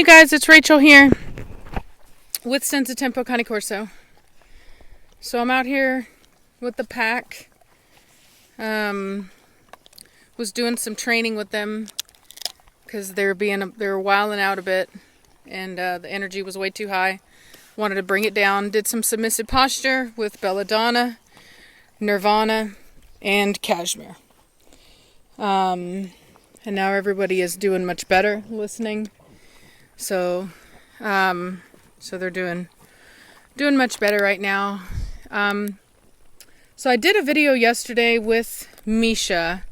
you guys, it's Rachel here with Senza Tempo Cane Corso. So I'm out here with the pack. Was doing some training with them because they were wilding out a bit, and the energy was way too high. Wanted to bring it down. Did some submissive posture with Belladonna, Nirvana, and Cashmere. And now everybody is doing much better listening. So they're doing much better right now. So I did a video yesterday with Misha,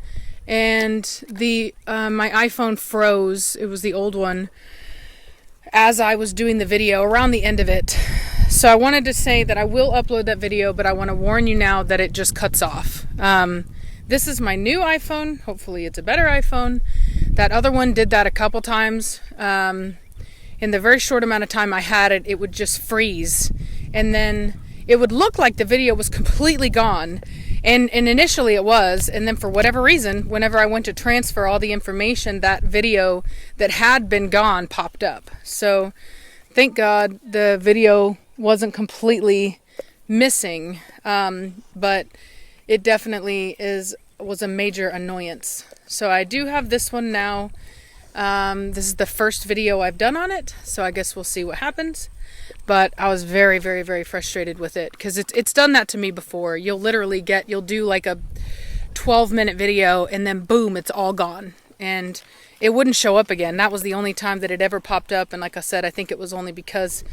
and my iPhone froze. It was the old one as I was doing the video around the end of it. So I wanted to say that I will upload that video, but I want to warn you now that it just cuts off. This is my new iPhone. Hopefully it's a better iPhone. That other one did that a couple times. In the very short amount of time I had it, it would just freeze. And then it would look like the video was completely gone. And initially it was. And then for whatever reason, whenever I went to transfer all the information, that video that had been gone popped up. So thank God the video wasn't completely missing. But it definitely was a major annoyance. So I do have this one now. This is the first video I've done on it, so I guess we'll see what happens. But I was very, very, very frustrated with it because it's done that to me before. You'll do like a 12-minute video and then boom, it's all gone. And it wouldn't show up again. That was the only time that it ever popped up. And like I said, I think it was only because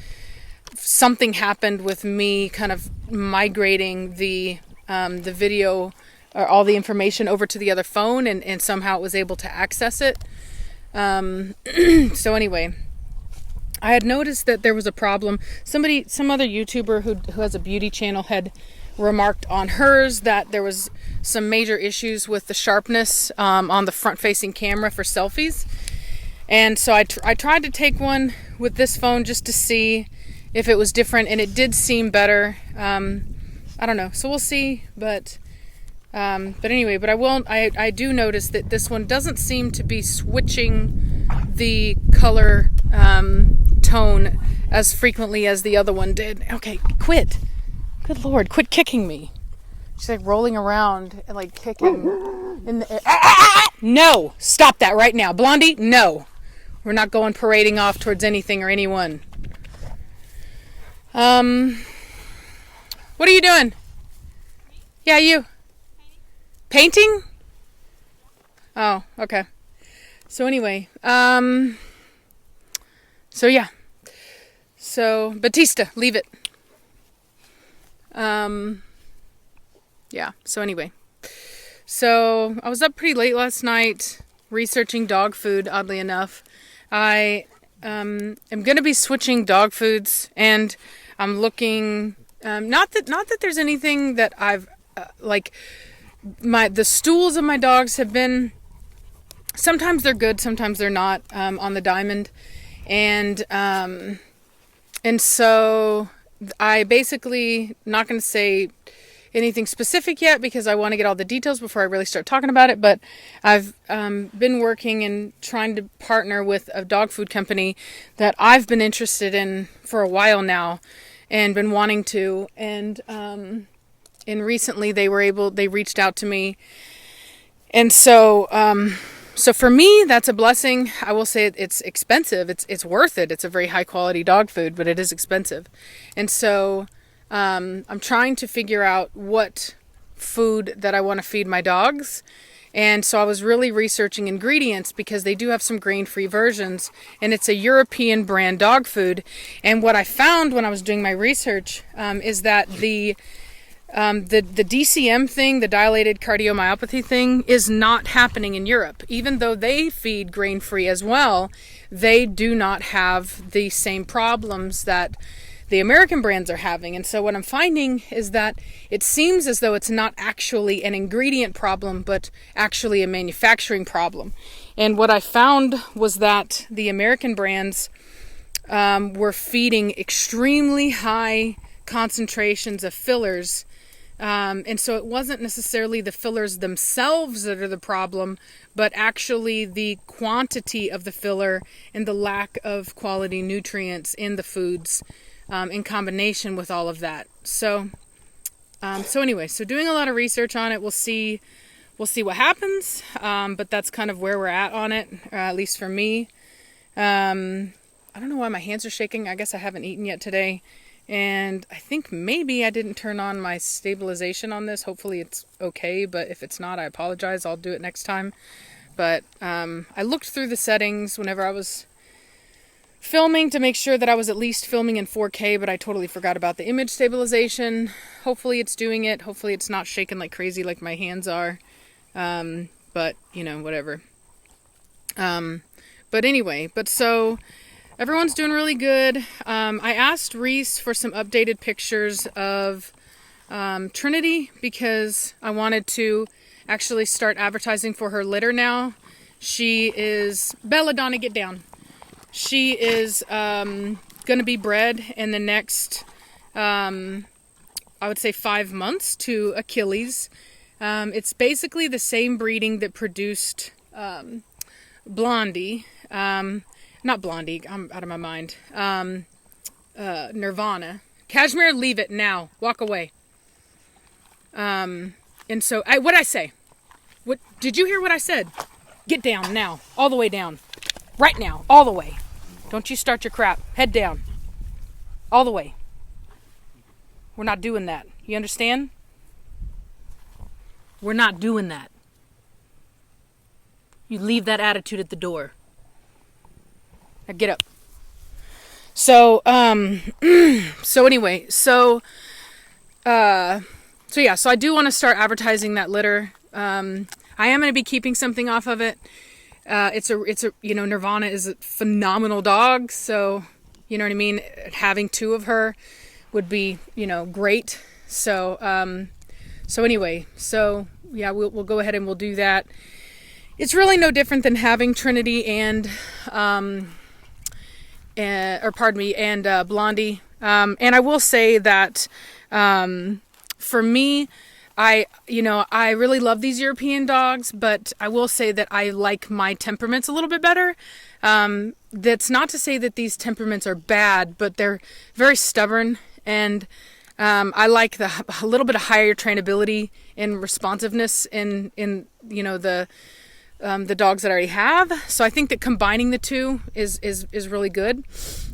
something happened with me kind of migrating the video or all the information over to the other phone, and somehow it was able to access it. So anyway, I had noticed that there was a problem. Some other YouTuber who has a beauty channel had remarked on hers that there was some major issues with the sharpness on the front-facing camera for selfies. And so I tried to take one with this phone just to see if it was different, and it did seem better. I don't know, so we'll see. But anyway, I do notice that this one doesn't seem to be switching the color tone as frequently as the other one did. Okay, quit. Good Lord, quit kicking me. She's like rolling around and like kicking in the air. No, stop that right now. Blondie, no. We're not going parading off towards anything or anyone. What are you doing? Yeah, you. Painting? Oh, okay. So anyway, so yeah. So, Batista, leave it. Yeah, so anyway. So, I was up pretty late last night researching dog food, oddly enough. I am going to be switching dog foods, and I'm looking, not that there's anything that I've, the stools of my dogs have been, sometimes they're good, sometimes they're not, on the diamond. And so I basically not going to say anything specific yet because I want to get all the details before I really start talking about it. But I've been working and trying to partner with a dog food company that I've been interested in for a while now and been wanting to. And recently they reached out to me. And so, so for me, that's a blessing. I will say it's expensive. It's worth it. It's a very high quality dog food, but it is expensive. And so, I'm trying to figure out what food that I want to feed my dogs. And so I was really researching ingredients because they do have some grain-free versions, and it's a European brand dog food. And what I found when I was doing my research, is that the DCM thing, the dilated cardiomyopathy thing, is not happening in Europe. Even though they feed grain-free as well, they do not have the same problems that the American brands are having. And so what I'm finding is that it seems as though it's not actually an ingredient problem, but actually a manufacturing problem. And what I found was that the American brands were feeding extremely high concentrations of fillers And so it wasn't necessarily the fillers themselves that are the problem, but actually the quantity of the filler and the lack of quality nutrients in the foods in combination with all of that. So anyway, so doing a lot of research on it. We'll see what happens. But that's kind of where we're at on it, at least for me. I don't know why my hands are shaking. I guess I haven't eaten yet today. And I think maybe I didn't turn on my stabilization on this. Hopefully it's okay, but if it's not, I apologize. I'll do it next time. But I looked through the settings whenever I was filming to make sure that I was at least filming in 4K, but I totally forgot about the image stabilization. Hopefully it's doing it. Hopefully it's not shaking like crazy like my hands are. But, you know, whatever. But anyway, so everyone's doing really good. I asked Reese for some updated pictures of Trinity because I wanted to actually start advertising for her litter now. She is... Belladonna, get down. She is going to be bred in the next, I would say 5 months to Achilles. It's basically the same breeding that produced Blondie. Not Blondie, I'm out of my mind. Nirvana. Cashmere, leave it now. Walk away. And so, what'd I say? What did you hear what I said? Get down now. All the way down. Right now. All the way. Don't you start your crap. Head down. All the way. We're not doing that. You understand? We're not doing that. You leave that attitude at the door. Now get up. So anyway, so I do want to start advertising that litter. I am going to be keeping something off of it. It's a Nirvana is a phenomenal dog, so you know what I mean. Having 2 of her would be great. So anyway, yeah, we'll go ahead and we'll do that. It's really no different than having Trinity and Blondie. And I will say that for me, I really love these European dogs, but I will say that I like my temperaments a little bit better. That's not to say that these temperaments are bad, but they're very stubborn, and I like a little bit of higher trainability and responsiveness in the dogs that I already have. So I think that combining the two is really good.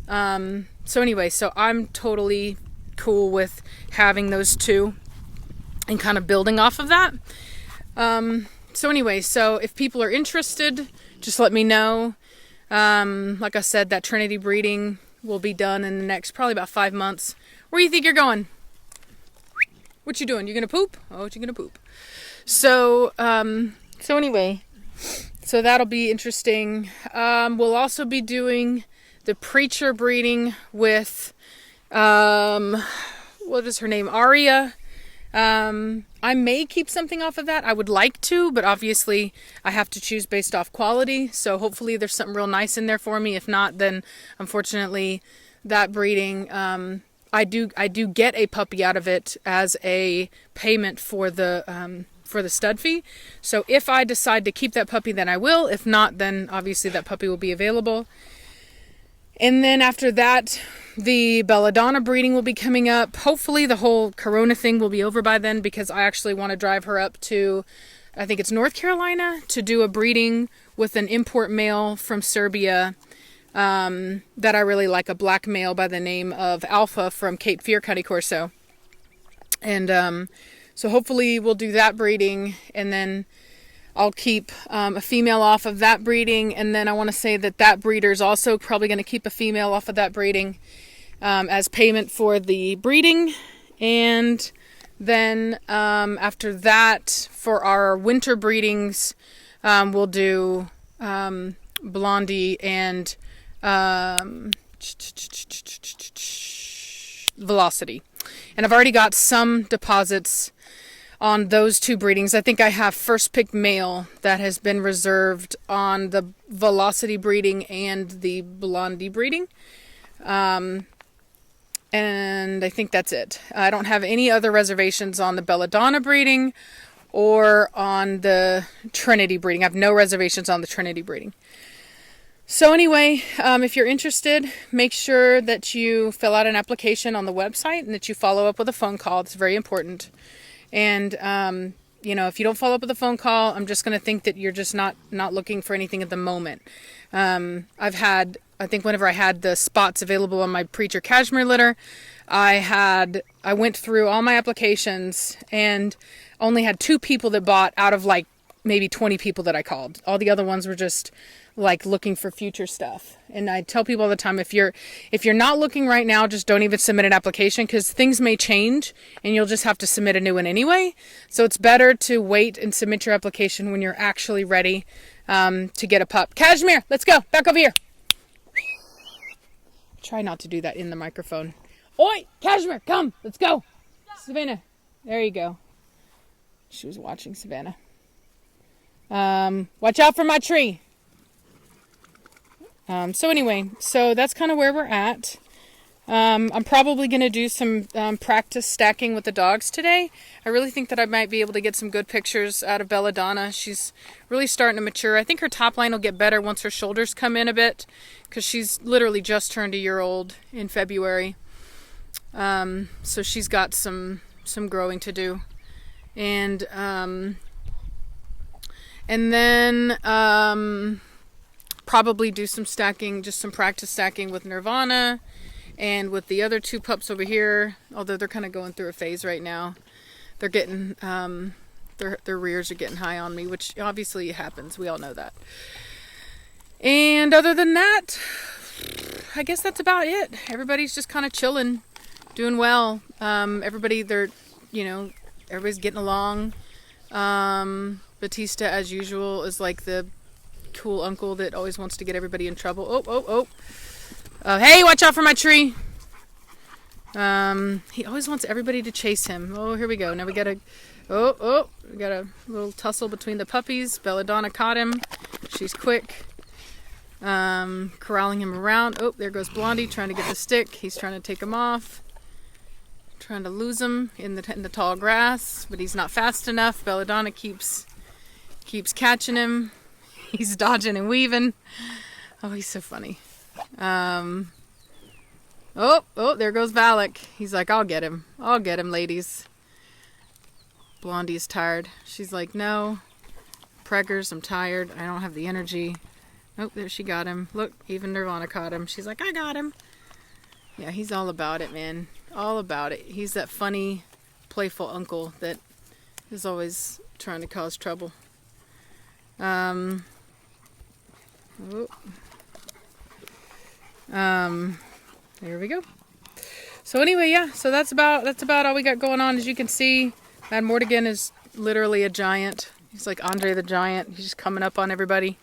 So anyway, so I'm totally cool with having those 2 and kind of building off of that. So anyway, so if people are interested, just let me know. Like I said, that Trinity breeding will be done in the next probably about 5 months. Where do you think you're going? What you doing? You gonna poop? Oh, you're gonna poop. So anyway, so that'll be interesting. We'll also be doing the preacher breeding with, what is her name? Aria. I may keep something off of that. I would like to, but obviously I have to choose based off quality. So hopefully there's something real nice in there for me. If not, then unfortunately that breeding, I do get a puppy out of it as a payment for the stud fee. So if I decide to keep that puppy, then I will. If not, then obviously that puppy will be available. And then after that, the Belladonna breeding will be coming up. Hopefully the whole Corona thing will be over by then, because I actually want to drive her up to, I think it's North Carolina, to do a breeding with an import male from Serbia that I really like, a black male by the name of Alpha from Cape Fear Cunny Corso. And so hopefully we'll do that breeding, and then I'll keep a female off of that breeding. And then I want to say that breeder's also probably going to keep a female off of that breeding as payment for the breeding. And then after that, for our winter breedings, we'll do Blondie and Velocity. And I've already got some deposits on those 2 breedings. I think I have first pick male that has been reserved on the Velocity breeding and the Blondie breeding. And I think that's it. I don't have any other reservations on the belladonna breeding or on the Trinity breeding. I have no reservations on the Trinity breeding. So anyway, if you're interested, make sure that you fill out an application on the website and that you follow up with a phone call. It's very important. And, if you don't follow up with a phone call, I'm just going to think that you're just not looking for anything at the moment. I think whenever I had the spots available on my Preacher Cashmere litter, I went through all my applications and only had 2 people that bought out of like maybe 20 people that I called. All the other ones were just like looking for future stuff. And I tell people all the time, if you're not looking right now, just don't even submit an application, because things may change and you'll just have to submit a new one anyway. So it's better to wait and submit your application when you're actually ready to get a pup. Cashmere, let's go. Back over here. Try not to do that in the microphone. Oi, Cashmere, come. Let's go. Savannah, there you go. She was watching Savannah. Watch out for my tree. So anyway, so that's kind of where we're at. I'm probably going to do some practice stacking with the dogs today. I really think that I might be able to get some good pictures out of Belladonna. She's really starting to mature. I think her top line will get better once her shoulders come in a bit, because she's literally just turned a year old in February. So she's got some growing to do. And then probably do some stacking, just some practice stacking with Nirvana and with the other 2 pups over here, although they're kind of going through a phase right now. They're getting, their rears are getting high on me, which obviously happens. We all know that. And other than that, I guess that's about it. Everybody's just kind of chilling, doing well. Everybody's getting along. Batista, as usual, is like the cool uncle that always wants to get everybody in trouble. Hey, watch out for my tree. He always wants everybody to chase him. Oh, here we go. Now we got we got a little tussle between the puppies. Belladonna caught him. She's quick. Corralling him around. Oh, there goes Blondie trying to get the stick. He's trying to take him off. Trying to lose him in the tall grass, but he's not fast enough. Belladonna keeps catching him. He's dodging and weaving. Oh, he's so funny. Oh, there goes Valak. He's like, I'll get him, ladies. Blondie's tired. She's like, no, preggers, I'm tired. I don't have the energy. Oh, there she got him. Look, even Nirvana caught him. She's like, I got him. Yeah, he's all about it, man. All about it. He's that funny, playful uncle that is always trying to cause trouble. There we go. So anyway, yeah, so that's about all we got going on. As you can see, Mad Mortigan is literally a giant. He's like Andre the Giant. He's just coming up on everybody.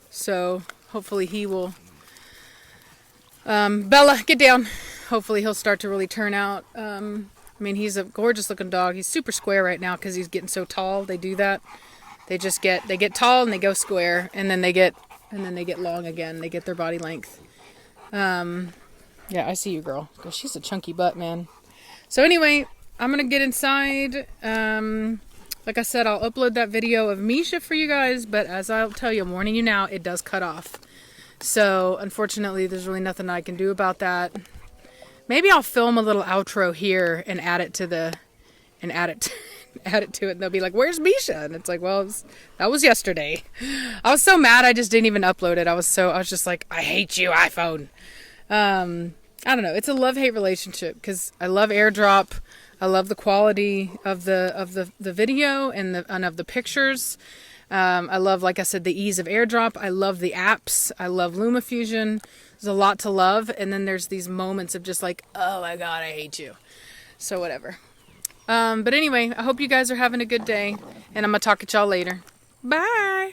So hopefully he will, Bella, get down. Hopefully he'll start to really turn out. I mean, he's a gorgeous looking dog. He's super square right now because he's getting so tall. They do that. They get tall and they go square, and then they get long again. They get their body length. Yeah, I see you, girl. Cause she's a chunky butt, man. So anyway, I'm gonna get inside. Like I said, I'll upload that video of Misha for you guys, but as I'll tell you, I'm warning you now, it does cut off. So unfortunately, there's really nothing I can do about that. Maybe I'll film a little outro here and add it to it, and they'll be like, "Where's Misha?" And it's like, well, that was yesterday. I was so mad, I just didn't even upload it. I was just like, I hate you, iPhone. I don't know. It's a love-hate relationship because I love AirDrop. I love the quality of the video and of the pictures. I love, like I said, the ease of AirDrop. I love the apps. I love LumaFusion. There's a lot to love, and then there's these moments of just like, oh my god, I hate you. So whatever. But anyway, I hope you guys are having a good day, and I'm gonna talk to y'all later. Bye.